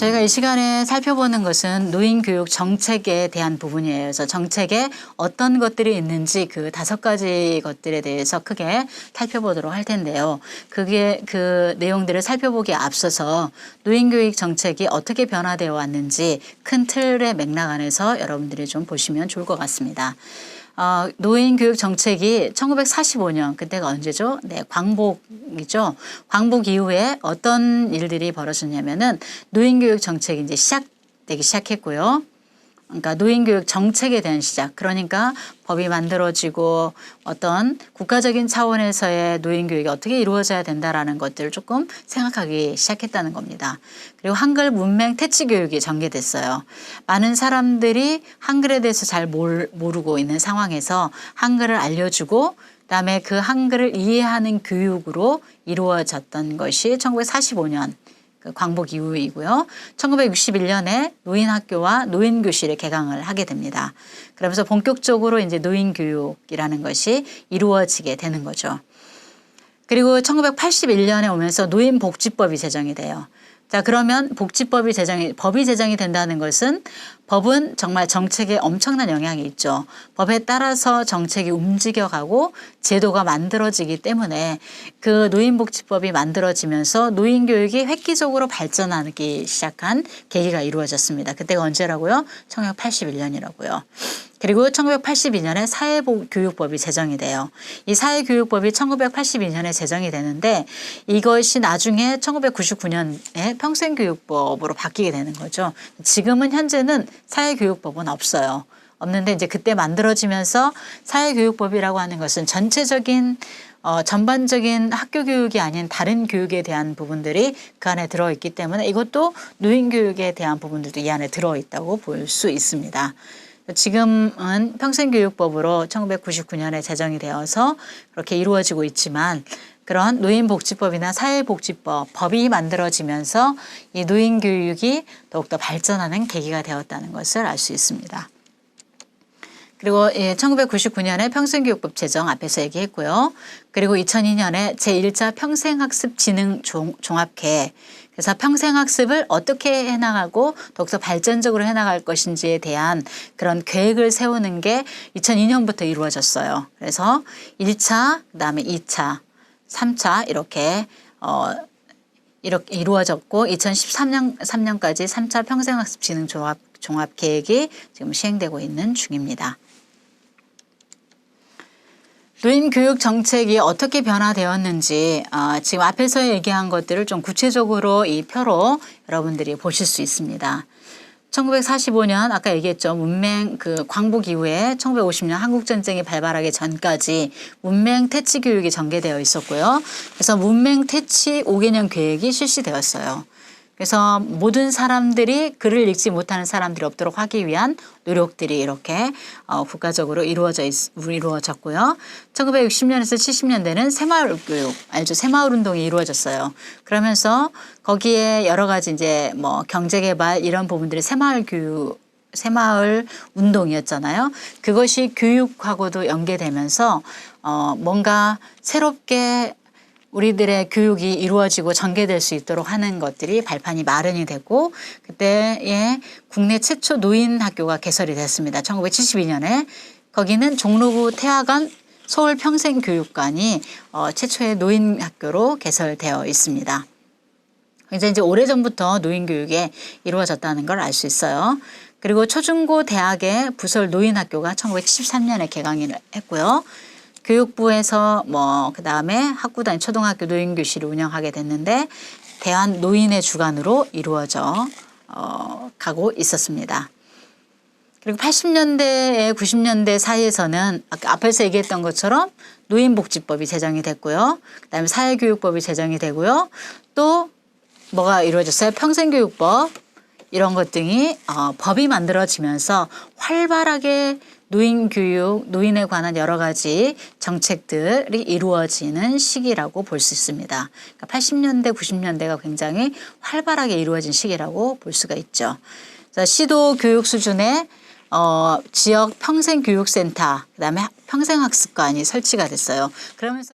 저희가 이 시간에 살펴보는 것은 노인교육 정책에 대한 부분이에요. 그래서 정책에 어떤 것들이 있는지 그 5가지 것들에 대해서 크게 살펴보도록 할 텐데요. 그 내용들을 살펴보기에 앞서서 노인교육 정책이 어떻게 변화되어 왔는지 큰 틀의 맥락 안에서 여러분들이 좀 보시면 좋을 것 같습니다. 노인교육 정책이 1945년, 그때가 언제죠? 네, 광복이죠. 광복 이후에 어떤 일들이 벌어졌냐면은 노인교육 정책이 이제 시작되기 시작했고요. 그러니까 노인교육 정책에 대한 시작. 그러니까 법이 만들어지고 어떤 국가적인 차원에서의 노인교육이 어떻게 이루어져야 된다라는 것들을 조금 생각하기 시작했다는 겁니다. 그리고 한글 문맹 태치 교육이 전개됐어요. 많은 사람들이 한글에 대해서 잘 모르고 있는 상황에서 한글을 알려주고 그다음에 그 한글을 이해하는 교육으로 이루어졌던 것이 1945년 그 광복 이후이고요. 1961년에 노인학교와 노인교실을 개강을 하게 됩니다. 그러면서 본격적으로 이제 노인교육이라는 것이 이루어지게 되는 거죠. 그리고 1981년에 오면서 노인복지법이 제정이 돼요. 자, 그러면 법이 제정이 된다는 것은 법은 정말 정책에 엄청난 영향이 있죠. 법에 따라서 정책이 움직여가고 제도가 만들어지기 때문에 그 노인복지법이 만들어지면서 노인교육이 획기적으로 발전하기 시작한 계기가 이루어졌습니다. 그때가 언제라고요? 1981년이라고요. 그리고 1982년에 사회교육법이 제정이 돼요. 이 사회교육법이 1982년에 제정이 되는데 이것이 나중에 1999년에 평생교육법으로 바뀌게 되는 거죠. 지금은 현재는 사회교육법은 없어요. 없는데 이제 그때 만들어지면서 사회교육법이라고 하는 것은 전체적인 전반적인 학교 교육이 아닌 다른 교육에 대한 부분들이 그 안에 들어있기 때문에 이것도 노인교육에 대한 부분들도 이 안에 들어있다고 볼 수 있습니다. 지금은 평생교육법으로 1999년에 제정이 되어서 그렇게 이루어지고 있지만 그런 노인복지법이나 사회복지법, 법이 만들어지면서 이 노인교육이 더욱더 발전하는 계기가 되었다는 것을 알 수 있습니다. 그리고 1999년에 평생교육법 제정 앞에서 얘기했고요. 그리고 2002년에 제1차 평생학습진흥 종합계획, 그래서 평생학습을 어떻게 해나가고 더욱더 발전적으로 해나갈 것인지에 대한 그런 계획을 세우는 게 2002년부터 이루어졌어요. 그래서 1차, 그다음에 2차, 3차 이렇게 이루어졌고 2013년까지 3차 평생학습진흥 종합계획이 지금 시행되고 있는 중입니다. 노인교육 정책이 어떻게 변화되었는지 지금 앞에서 얘기한 것들을 좀 구체적으로 이 표로 여러분들이 보실 수 있습니다. 1945년 아까 얘기했죠. 문맹 광복 이후에 1950년 한국전쟁이 발발하기 전까지 문맹 태치 교육이 전개되어 있었고요. 그래서 문맹 태치 5개년 계획이 실시되었어요. 그래서 모든 사람들이 글을 읽지 못하는 사람들이 없도록 하기 위한 노력들이 이렇게 국가적으로 이루어졌고요. 1960년에서 70년대는 새마을 교육, 알죠? 새마을 운동이 이루어졌어요. 그러면서 거기에 여러 가지 이제 뭐 경제개발 이런 부분들이 새마을 운동이었잖아요. 그것이 교육하고도 연계되면서 뭔가 새롭게 우리들의 교육이 이루어지고 전개될 수 있도록 하는 것들이 발판이 마련이 되고 그때에 국내 최초 노인학교가 개설이 됐습니다. 1972년에 거기는 종로구 태화관 서울평생교육관이 최초의 노인학교로 개설되어 있습니다. 굉장히 이제 오래전부터 노인교육이 이루어졌다는 걸 알 수 있어요. 그리고 초중고 대학의 부설 노인학교가 1973년에 개강을 했고요. 교육부에서 그다음에 학구 단위 초등학교 노인교실을 운영하게 됐는데 대한 노인의 주관으로 이루어져 가고 있었습니다. 그리고 80년대에 90년대 사이에서는 아까 앞에서 얘기했던 것처럼 노인복지법이 제정이 됐고요. 그다음에 사회교육법이 제정이 되고요. 또 뭐가 이루어졌어요? 평생교육법 이런 것 등이 법이 만들어지면서 활발하게 노인교육, 노인에 관한 여러 가지 정책들이 이루어지는 시기라고 볼 수 있습니다. 그러니까 80년대, 90년대가 굉장히 활발하게 이루어진 시기라고 볼 수가 있죠. 시도 교육 수준의 지역 평생교육센터, 그다음에 평생학습관이 설치가 됐어요. 그러면서